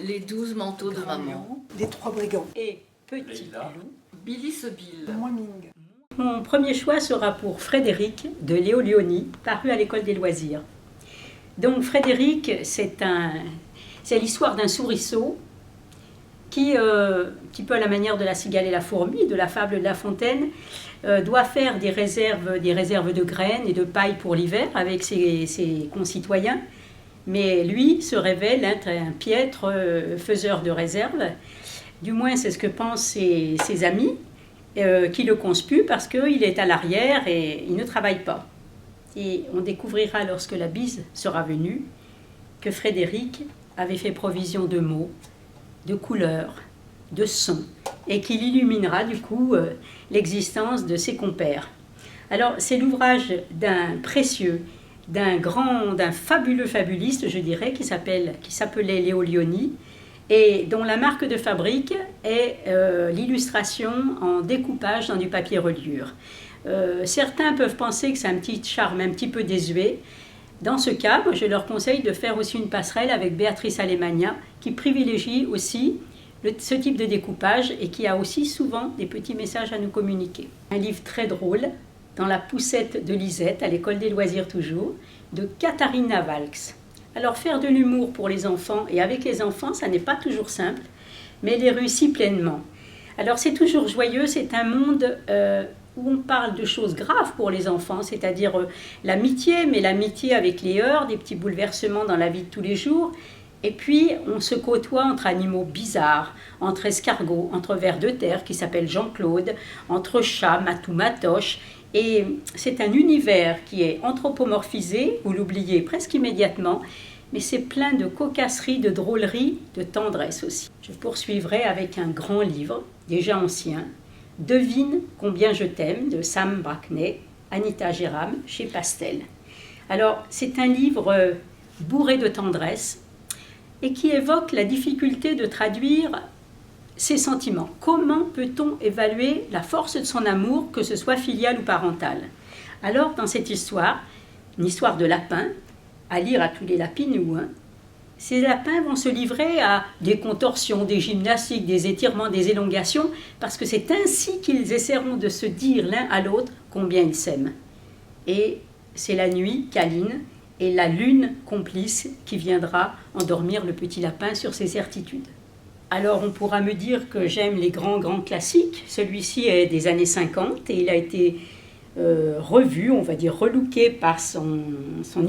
Les 12 manteaux de Raman. Les 3 brigands. Et Petit Loup. Billy Sebil. Moi Ming. Mon premier choix sera pour Frédéric de Léo Lionni, paru à l'École des loisirs. Donc Frédéric, c'est l'histoire d'un souriceau qui, peu à la manière de la cigale et la fourmi, de la fable de La Fontaine, doit faire des réserves de graines et de paille pour l'hiver avec ses concitoyens. Mais lui se révèle être un piètre faiseur de réserves. Du moins, c'est ce que pensent ses amis, qui le conspuent parce qu'il est à l'arrière et il ne travaille pas. Et on découvrira lorsque la bise sera venue que Frédéric avait fait provision de mots, de couleurs, de sons, et qu'il illuminera du coup l'existence de ses compères. Alors c'est l'ouvrage d'un précieux, d'un fabuleux fabuliste, je dirais, qui s'appelait Léo Lionni, et dont la marque de fabrique est l'illustration en découpage dans du papier reliure. Certains peuvent penser que c'est un petit charme un petit peu désuet. Dans ce cas, moi, je leur conseille de faire aussi une passerelle avec Béatrice Alemagna, qui privilégie aussi ce type de découpage et qui a aussi souvent des petits messages à nous communiquer. Un livre très drôle, Dans la poussette de Lisette, à l'École des loisirs toujours, de Katharina Valks. Alors faire de l'humour pour les enfants et avec les enfants, ça n'est pas toujours simple, mais elle y réussit pleinement. Alors c'est toujours joyeux, c'est un monde où on parle de choses graves pour les enfants, c'est-à-dire l'amitié, mais l'amitié avec les heurts, des petits bouleversements dans la vie de tous les jours. Et puis on se côtoie entre animaux bizarres, entre escargots, entre vers de terre qui s'appelle Jean-Claude, entre chats, Matou Matoche. Et c'est un univers qui est anthropomorphisé, vous l'oubliez presque immédiatement, mais c'est plein de cocasseries, de drôleries, de tendresse aussi. Je poursuivrai avec un grand livre, déjà ancien, Devine combien je t'aime, de Sam Brackney, Anita Jérôme, chez Pastel. Alors, c'est un livre bourré de tendresse et qui évoque la difficulté de traduire ses sentiments. Comment peut-on évaluer la force de son amour, que ce soit filial ou parental? Alors, dans cette histoire, une histoire de lapin, à lire à tous les lapinous, ces lapins vont se livrer à des contorsions, des gymnastiques, des étirements, des élongations, parce que c'est ainsi qu'ils essaieront de se dire l'un à l'autre combien ils s'aiment. Et c'est la nuit câline et la lune complice qui viendra endormir le petit lapin sur ses certitudes. Alors on pourra me dire que j'aime les grands classiques. Celui-ci est des années 50 et il a été revu, on va dire relooké par son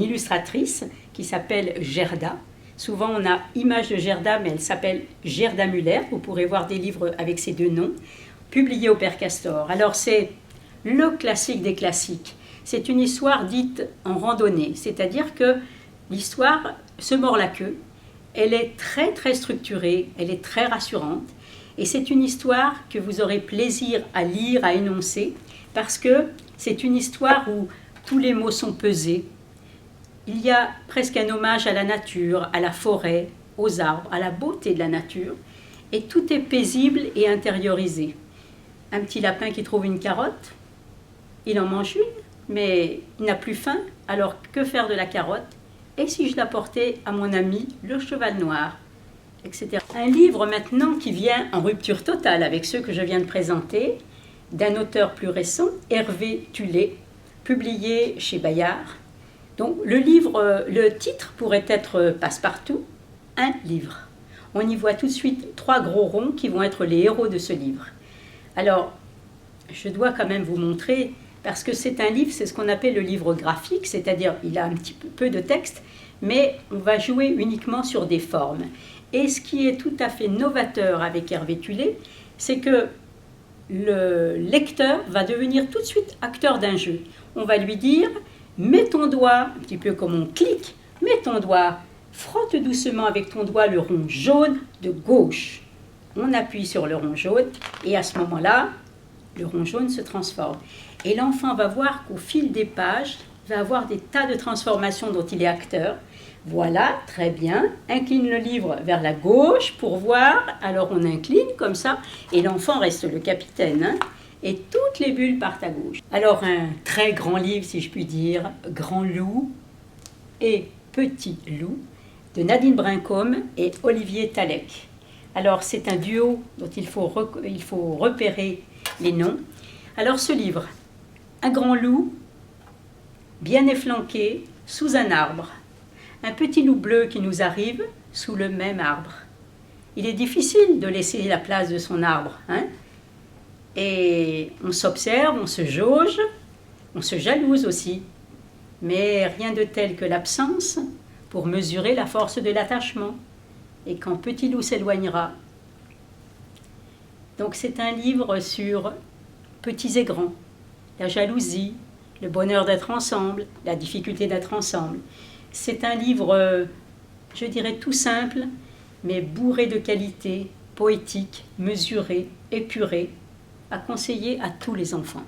illustratrice qui s'appelle Gerda. Souvent on a image de Gerda, mais elle s'appelle Gerda Muller. Vous pourrez voir des livres avec ces deux noms, publiés au Père Castor. Alors c'est le classique des classiques. C'est une histoire dite en randonnée, c'est-à-dire que l'histoire se mord la queue. Elle est très très structurée, elle est très rassurante et c'est une histoire que vous aurez plaisir à lire, à énoncer parce que c'est une histoire où tous les mots sont pesés. Il y a presque un hommage à la nature, à la forêt, aux arbres, à la beauté de la nature et tout est paisible et intériorisé. Un petit lapin qui trouve une carotte, il en mange une, mais il n'a plus faim, alors que faire de la carotte? Et si je l'apportais à mon ami le cheval noir, etc. Un livre maintenant qui vient en rupture totale avec ceux que je viens de présenter, d'un auteur plus récent, Hervé Tullet, publié chez Bayard. Donc le titre pourrait être Passepartout, un livre. On y voit tout de suite 3 gros ronds qui vont être les héros de ce livre. Alors, je dois quand même vous montrer, parce que c'est un livre, c'est ce qu'on appelle le livre graphique, c'est-à-dire il a un petit peu de texte, mais on va jouer uniquement sur des formes. Et ce qui est tout à fait novateur avec Hervé Tullet, c'est que le lecteur va devenir tout de suite acteur d'un jeu. On va lui dire, mets ton doigt, un petit peu comme on clique, mets ton doigt, frotte doucement avec ton doigt le rond jaune de gauche. On appuie sur le rond jaune et à ce moment-là, le rond jaune se transforme. Et l'enfant va voir qu'au fil des pages, il va avoir des tas de transformations dont il est acteur. Voilà, très bien. Incline le livre vers la gauche pour voir. Alors on incline comme ça et l'enfant reste le capitaine. Hein, et toutes les bulles partent à gauche. Alors un très grand livre, si je puis dire, Grand Loup et Petit Loup, de Nadine Brincombe et Olivier Talek. Alors c'est un duo dont il faut repérer les noms. Alors ce livre, un grand loup, bien efflanqué, sous un arbre. Un petit loup bleu qui nous arrive sous le même arbre. Il est difficile de laisser la place de son arbre, hein? Et on s'observe, on se jauge, on se jalouse aussi. Mais rien de tel que l'absence pour mesurer la force de l'attachement. Et quand petit loup s'éloignera. Donc c'est un livre sur petits et grands, la jalousie, le bonheur d'être ensemble, la difficulté d'être ensemble. C'est un livre, je dirais, tout simple, mais bourré de qualité, poétique, mesuré, épuré, à conseiller à tous les enfants.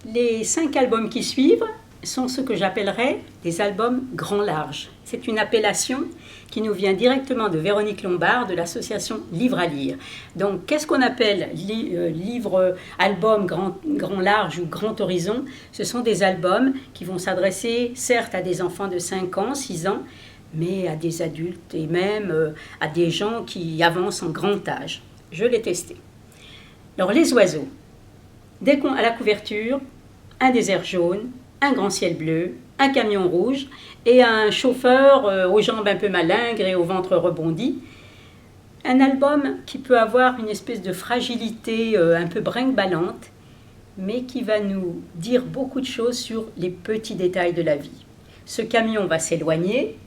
Les 5 albums qui suivent sont ce que j'appellerais des albums grand large. C'est une appellation qui nous vient directement de Véronique Lombard de l'association Livre à lire. Donc, qu'est-ce qu'on appelle livre, album grand large ou grand horizon? Ce sont des albums qui vont s'adresser certes à des enfants de 5 ans, 6 ans, mais à des adultes et même à des gens qui avancent en grand âge. Je l'ai testé. Alors, les oiseaux. Dès qu'on à la couverture, un désert jaune, un grand ciel bleu, un camion rouge et un chauffeur aux jambes un peu malingres et au ventre rebondi. Un album qui peut avoir une espèce de fragilité un peu brinque-ballante, mais qui va nous dire beaucoup de choses sur les petits détails de la vie. Ce camion va s'éloigner,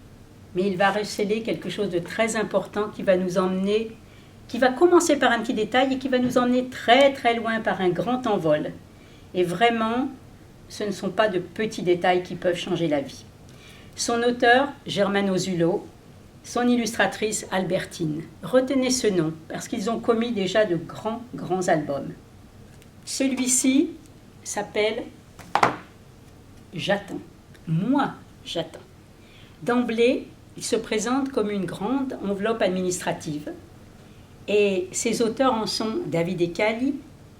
mais il va receler quelque chose de très important qui va nous emmener, qui va commencer par un petit détail et qui va nous emmener très très loin par un grand envol. Et vraiment, ce ne sont pas de petits détails qui peuvent changer la vie. Son auteur, Germano Zulo, son illustratrice, Albertine. Retenez ce nom, parce qu'ils ont commis déjà de grands albums. Celui-ci s'appelle « J'attends ». Moi, j'attends. D'emblée, il se présente comme une grande enveloppe administrative. Et ses auteurs en sont David Ecali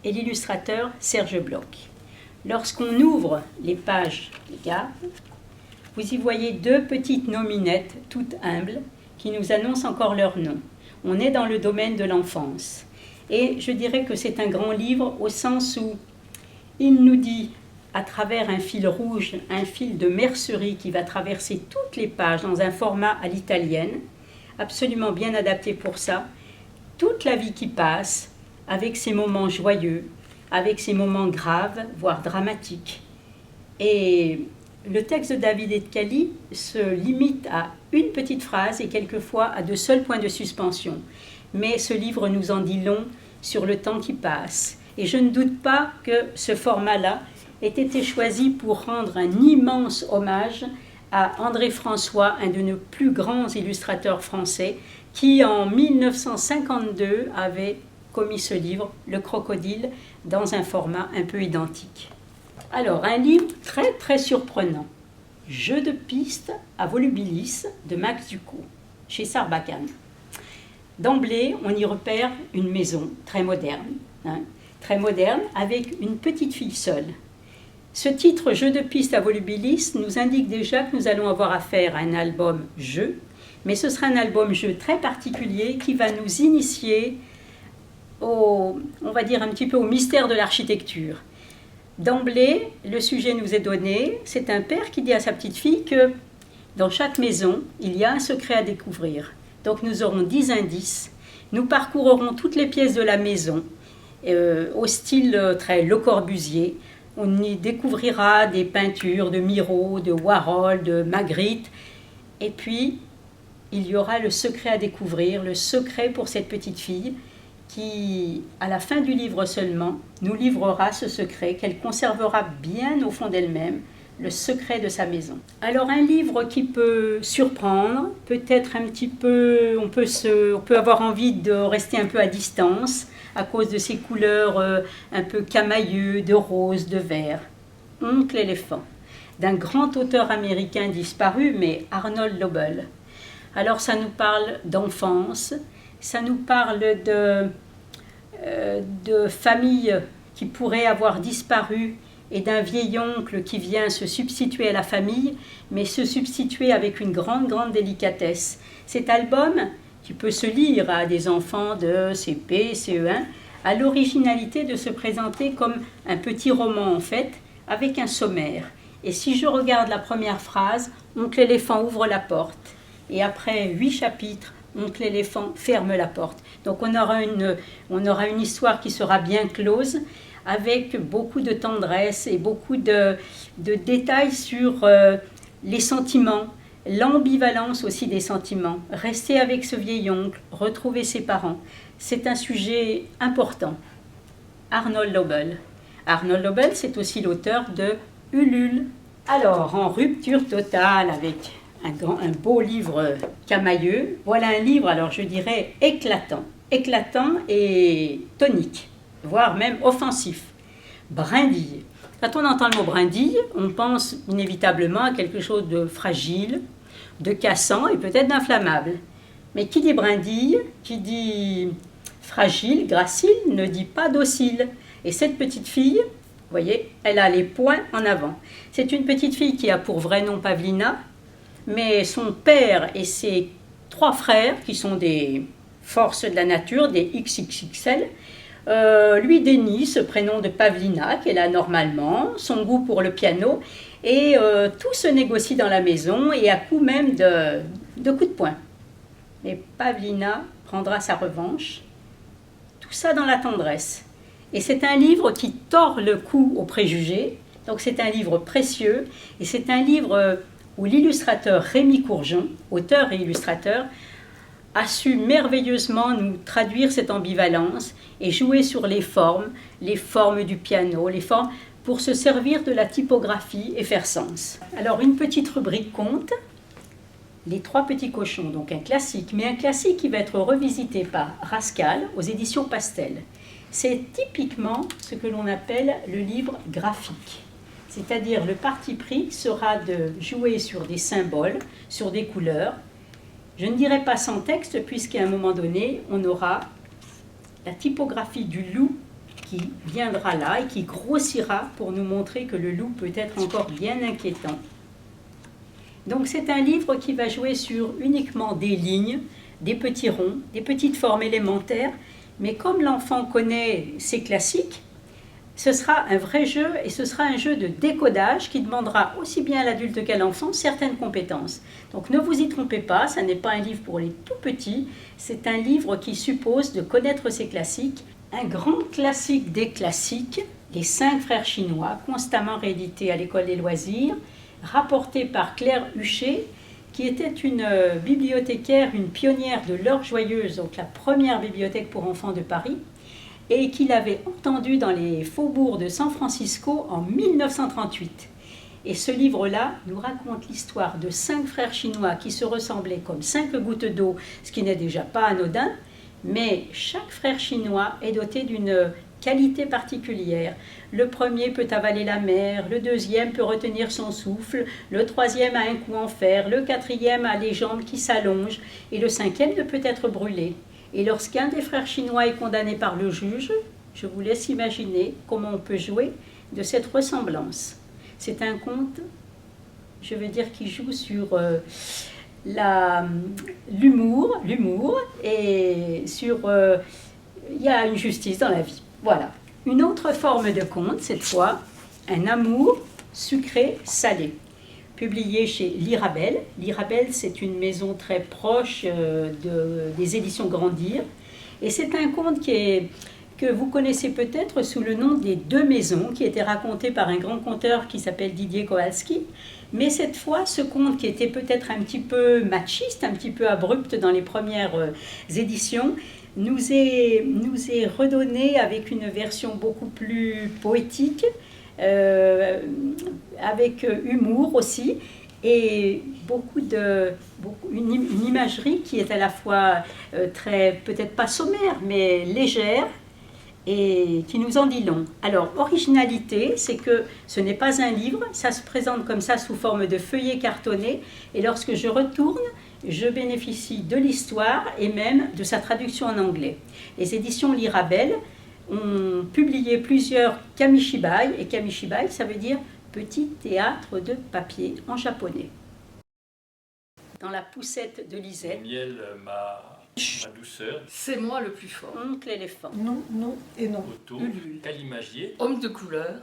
et l'illustrateur Serge Bloch. Lorsqu'on ouvre les pages des gardes, vous y voyez 2 petites nominettes, toutes humbles, qui nous annoncent encore leur nom. On est dans le domaine de l'enfance. Et je dirais que c'est un grand livre au sens où il nous dit, à travers un fil rouge, un fil de mercerie qui va traverser toutes les pages dans un format à l'italienne, absolument bien adapté pour ça, toute la vie qui passe, avec ses moments joyeux, avec ses moments graves, voire dramatiques. Et le texte de David Ecali se limite à une petite phrase et quelquefois à de seuls points de suspension. Mais ce livre nous en dit long sur le temps qui passe. Et je ne doute pas que ce format-là ait été choisi pour rendre un immense hommage à André François, un de nos plus grands illustrateurs français, qui en 1952 avait commis ce livre, Le Crocodile, dans un format un peu identique. Alors, un livre très très surprenant, Jeu de piste à volubilis de Max Ducot, chez Sarbacane. D'emblée, on y repère une maison très moderne, avec une petite fille seule. Ce titre, Jeu de piste à volubilis, nous indique déjà que nous allons avoir affaire à un album jeu, mais ce sera un album jeu très particulier qui va nous initier on va dire un petit peu au mystère de l'architecture. D'emblée, le sujet nous est donné, c'est un père qui dit à sa petite fille que dans chaque maison, il y a un secret à découvrir. Donc nous aurons 10 indices, nous parcourrons toutes les pièces de la maison, au style très Le Corbusier. On y découvrira des peintures de Miro, de Warhol, de Magritte, et puis il y aura le secret à découvrir, le secret pour cette petite fille, qui, à la fin du livre seulement, nous livrera ce secret qu'elle conservera bien au fond d'elle-même, le secret de sa maison. Alors un livre qui peut surprendre, peut-être un petit peu, on peut avoir envie de rester un peu à distance à cause de ses couleurs un peu camailleux, de rose, de vert. Oncle éléphant, d'un grand auteur américain disparu, mais Arnold Lobel. Alors ça nous parle d'enfance, ça nous parle de familles qui pourraient avoir disparu et d'un vieil oncle qui vient se substituer à la famille, mais se substituer avec une grande, grande délicatesse. Cet album, qui peut se lire à des enfants de CP, CE1, a l'originalité de se présenter comme un petit roman en fait, avec un sommaire. Et si je regarde la première phrase, Oncle éléphant ouvre la porte. Et après 8 chapitres, Oncle éléphant ferme la porte. Donc on aura une histoire qui sera bien close, avec beaucoup de tendresse et beaucoup de détails sur les sentiments, l'ambivalence aussi des sentiments. Rester avec ce vieil oncle, retrouver ses parents, c'est un sujet important. Arnold Lobel. Arnold Lobel, c'est aussi l'auteur de Ulule. Alors, en rupture totale avec un beau livre camailleux, voilà un livre, alors je dirais éclatant. Éclatant et tonique, voire même offensif. Brindille. Quand on entend le mot brindille, on pense inévitablement à quelque chose de fragile, de cassant et peut-être d'inflammable. Mais qui dit brindille, qui dit fragile, gracile, ne dit pas docile. Et cette petite fille, vous voyez, elle a les poings en avant. C'est une petite fille qui a pour vrai nom Pavlina, mais son père et ses 3 frères, qui sont des forces de la nature, des XXXL, lui dénie ce prénom de Pavlina qu'elle a normalement, son goût pour le piano, et tout se négocie dans la maison et à coup même de coups de poing. Mais Pavlina prendra sa revanche, tout ça dans la tendresse. Et c'est un livre qui tord le cou aux préjugés, donc c'est un livre précieux, et c'est un livre où l'illustrateur Rémi Courgeon, auteur et illustrateur, a su merveilleusement nous traduire cette ambivalence et jouer sur les formes du piano, les formes pour se servir de la typographie et faire sens. Alors une petite rubrique conte, Les 3 petits cochons, donc un classique, mais un classique qui va être revisité par Rascal aux éditions Pastel. C'est typiquement ce que l'on appelle le livre graphique. C'est-à-dire le parti pris sera de jouer sur des symboles, sur des couleurs. Je ne dirais pas sans texte, puisqu'à un moment donné, on aura la typographie du loup qui viendra là et qui grossira pour nous montrer que le loup peut être encore bien inquiétant. Donc c'est un livre qui va jouer sur uniquement des lignes, des petits ronds, des petites formes élémentaires, mais comme l'enfant connaît ses classiques, ce sera un vrai jeu et ce sera un jeu de décodage qui demandera aussi bien à l'adulte qu'à l'enfant certaines compétences. Donc ne vous y trompez pas, ce n'est pas un livre pour les tout petits, c'est un livre qui suppose de connaître ses classiques. Un grand classique des classiques, Les 5 frères chinois, constamment réédité à l'École des loisirs, rapporté par Claire Huchet, qui était une bibliothécaire, une pionnière de l'Heure Joyeuse, donc la première bibliothèque pour enfants de Paris, et qu'il avait entendu dans les faubourgs de San Francisco en 1938. Et ce livre-là nous raconte l'histoire de 5 frères chinois qui se ressemblaient comme 5 gouttes d'eau, ce qui n'est déjà pas anodin, mais chaque frère chinois est doté d'une qualité particulière. Le premier peut avaler la mer, le deuxième peut retenir son souffle, le troisième a un coup en fer, le quatrième a les jambes qui s'allongent, et le cinquième ne peut être brûlé. Et lorsqu'un des frères chinois est condamné par le juge, je vous laisse imaginer comment on peut jouer de cette ressemblance. C'est un conte, je veux dire, qui joue sur l'humour et sur il y a une justice dans la vie. Voilà. Une autre forme de conte, cette fois, un amour sucré-salé, publié chez L'Irabelle. L'Irabelle, c'est une maison très proche des éditions Grandir. Et c'est un conte que vous connaissez peut-être sous le nom des 2 maisons, qui était raconté par un grand conteur qui s'appelle Didier Kowalski. Mais cette fois, ce conte qui était peut-être un petit peu machiste, un petit peu abrupt dans les premières éditions, nous est redonné avec une version beaucoup plus poétique, avec humour aussi, et une imagerie qui est à la fois très, peut-être pas sommaire, mais légère, et qui nous en dit long. Alors, originalité, c'est que ce n'est pas un livre, ça se présente comme ça sous forme de feuillet cartonné, et lorsque je retourne, je bénéficie de l'histoire et même de sa traduction en anglais. Les éditions L'Irabelle ont publié plusieurs kamishibai, et kamishibai, ça veut dire petit théâtre de papier en japonais. Dans la poussette de Lisette, Miel, ma douceur, C'est moi le plus fort. oncle éléphant. Non, non et non. Otto, Ulule. Calimagier, Homme de couleur.